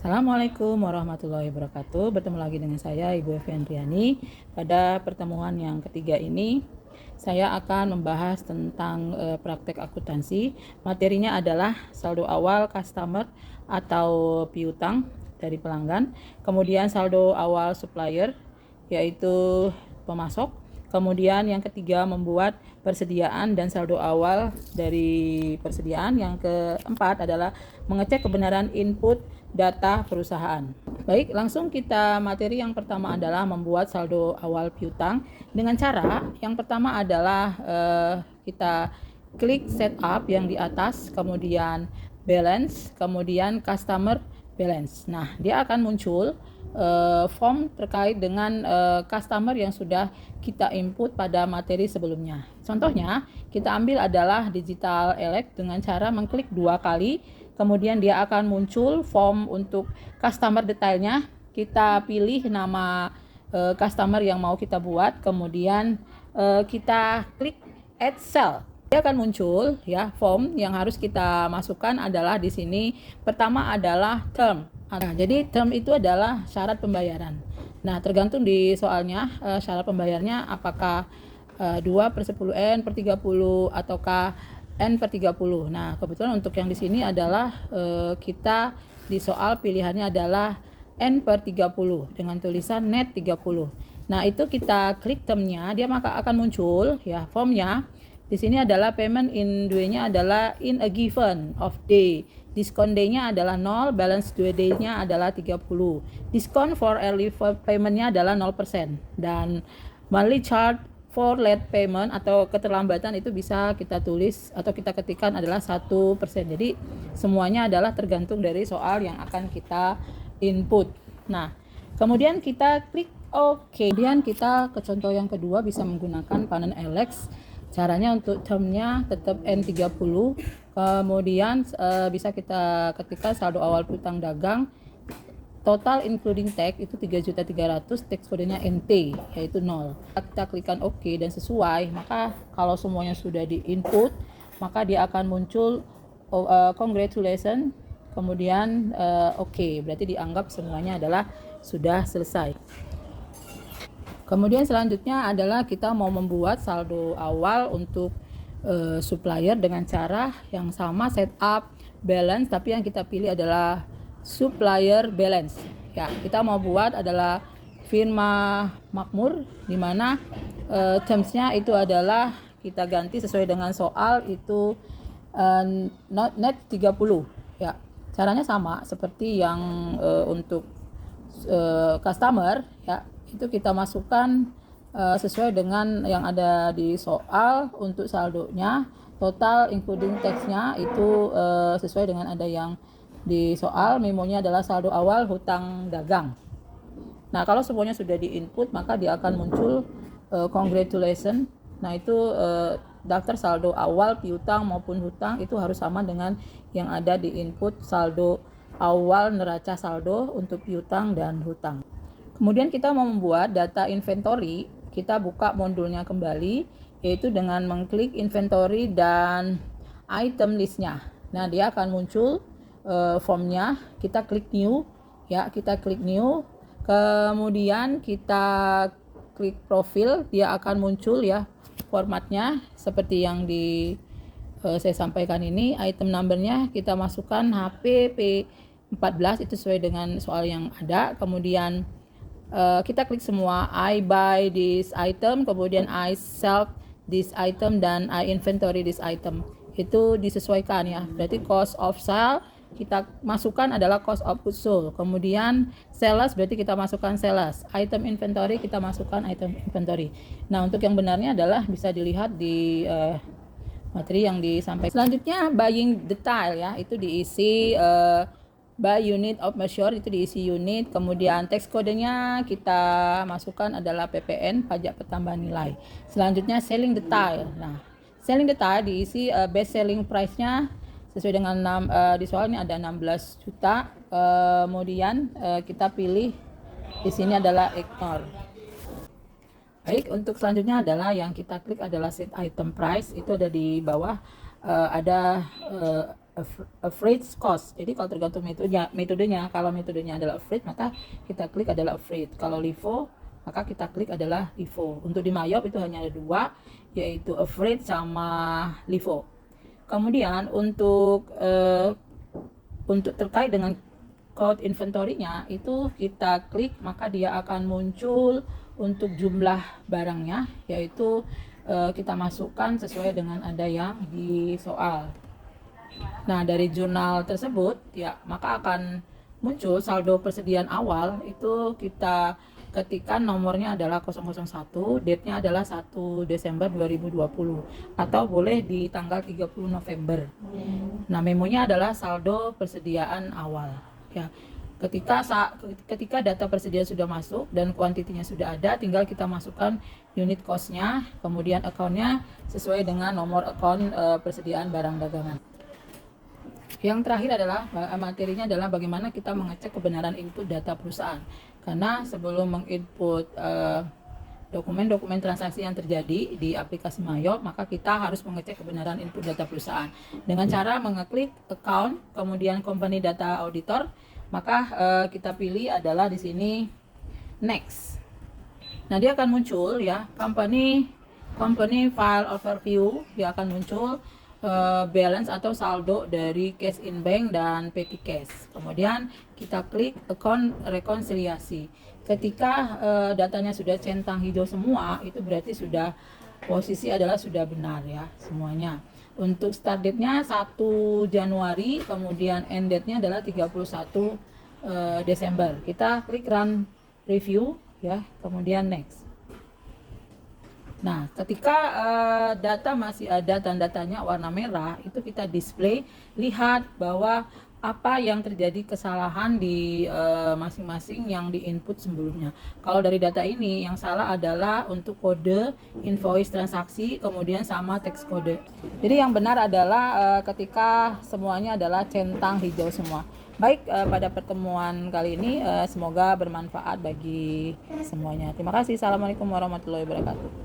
Assalamualaikum warahmatullahi wabarakatuh. Bertemu lagi dengan saya Ibu Evi Andriani. Pada pertemuan yang ketiga ini saya akan membahas tentang praktek akuntansi. Materinya adalah saldo awal customer atau piutang dari pelanggan, kemudian saldo awal supplier yaitu pemasok, kemudian yang ketiga membuat persediaan dan saldo awal dari persediaan, yang keempat adalah mengecek kebenaran input data perusahaan. Baik, langsung kita materi yang pertama adalah membuat saldo awal piutang dengan cara yang pertama adalah kita klik setup yang di atas, kemudian balance, kemudian customer balance. Nah, dia akan muncul form terkait dengan customer yang sudah kita input pada materi sebelumnya. Contohnya, kita ambil adalah digital elect dengan cara mengklik 2 kali, kemudian dia akan muncul form untuk customer detailnya. Kita pilih nama customer yang mau kita buat, kemudian kita klik add cell. Dia akan muncul ya form yang harus kita masukkan adalah di sini. Pertama adalah term. Nah, jadi term itu adalah syarat pembayaran. Nah, tergantung di soalnya syarat pembayarnya apakah 2/10 N/30 ataukah N/30. Nah, kebetulan untuk yang di sini adalah kita di soal pilihannya adalah N/30 dengan tulisan net 30. Nah, itu kita klik termnya, dia maka akan muncul ya formnya. Di sini adalah payment in due-nya adalah in a given of day. Diskon day-nya adalah 0, balance due day-nya adalah 30. Diskon for early payment-nya adalah 0%. Dan monthly charge for late payment atau keterlambatan itu bisa kita tulis atau kita ketikkan adalah 1%. Jadi semuanya adalah tergantung dari soal yang akan kita input. Nah, kemudian kita klik OK. Kemudian kita ke contoh yang kedua bisa menggunakan panen Alex. Caranya untuk termnya tetap N30. Kemudian bisa kita ketikkan saldo awal piutang dagang total including tax itu 3.300.000, tax kodenya NT yaitu 0. Kita klikkan OK dan sesuai, maka kalau semuanya sudah di input, maka dia akan muncul congratulations, kemudian OK, berarti dianggap semuanya adalah sudah selesai. Kemudian selanjutnya adalah kita mau membuat saldo awal untuk supplier dengan cara yang sama, setup balance, tapi yang kita pilih adalah supplier balance. Ya, kita mau buat adalah firma makmur, di mana termsnya itu adalah kita ganti sesuai dengan soal itu net 30. Ya, caranya sama seperti yang untuk customer ya. Itu kita masukkan sesuai dengan yang ada di soal. Untuk saldonya total including tax-nya itu sesuai dengan ada yang di soal. Memonya adalah saldo awal hutang dagang. Nah, kalau semuanya sudah di input, maka dia akan muncul congratulations. Nah, itu daftar saldo awal piutang maupun hutang itu harus sama dengan yang ada di input saldo awal neraca saldo untuk piutang dan hutang. Kemudian kita mau membuat data inventory, kita buka modulnya kembali, yaitu dengan mengklik inventory dan item listnya. Nah, dia akan muncul formnya, kita klik new, ya, kita klik new, kemudian kita klik profil, dia akan muncul ya formatnya seperti yang saya sampaikan ini. Item numbernya kita masukkan HP P14 itu sesuai dengan soal yang ada. Kemudian kita klik semua, I buy this item, kemudian I sell this item, dan I inventory this item. Itu disesuaikan ya. Berarti cost of sale kita masukkan adalah cost of goods sold. Kemudian sales berarti kita masukkan sales. Item inventory kita masukkan item inventory. Nah, untuk yang benarnya adalah bisa dilihat di materi yang disampaikan. Selanjutnya buying detail ya, itu diisi by unit of measure, itu diisi unit. Kemudian tax kodenya kita masukkan adalah PPN, pajak pertambahan nilai. Selanjutnya selling detail. Nah, selling detail diisi best selling price-nya sesuai dengan di soal ini ada 16 juta. Kemudian kita pilih di sini adalah ignore. Baik, untuk selanjutnya adalah yang kita klik adalah set item price, itu ada di bawah ada average cost. Jadi kalau tergantung metodenya, kalau metodenya adalah average maka kita klik adalah average. Kalau LIFO maka kita klik adalah LIFO. Untuk di Mayop itu hanya ada dua, yaitu average sama LIFO. Kemudian untuk terkait dengan code inventory-nya itu kita klik maka dia akan muncul untuk jumlah barangnya, yaitu kita masukkan sesuai dengan ada yang di soal. Nah, dari jurnal tersebut ya maka akan muncul saldo persediaan awal. Itu kita ketikkan nomornya adalah 001, date-nya adalah 1 Desember 2020 atau boleh di tanggal 30 November. Nah, memonya adalah saldo persediaan awal. Ya, ketika data persediaan sudah masuk dan kuantitinya sudah ada, tinggal kita masukkan unit cost-nya, kemudian account-nya sesuai dengan nomor account persediaan barang dagangan. Yang terakhir adalah materinya adalah bagaimana kita mengecek kebenaran input data perusahaan. Karena sebelum menginput dokumen-dokumen transaksi yang terjadi di aplikasi Mayop, maka kita harus mengecek kebenaran input data perusahaan dengan cara mengeklik account, kemudian company data auditor, maka kita pilih adalah di sini next. Nah, dia akan muncul ya company file overview, dia akan muncul balance atau saldo dari cash in bank dan petty cash. Kemudian kita klik account rekonsiliasi. Ketika datanya sudah centang hijau semua, itu berarti sudah posisi adalah sudah benar ya semuanya. Untuk start date-nya 1 Januari, kemudian end date-nya adalah 31 Desember. Kita klik run review ya, kemudian next. Nah, ketika data masih ada tanda-tanya warna merah, itu kita display, lihat bahwa apa yang terjadi kesalahan di masing-masing yang di input sebelumnya. Kalau dari data ini yang salah adalah untuk kode invoice transaksi, kemudian sama teks kode. Jadi yang benar adalah ketika semuanya adalah centang hijau semua. Baik, pada pertemuan kali ini semoga bermanfaat bagi semuanya. Terima kasih. Assalamualaikum warahmatullahi wabarakatuh.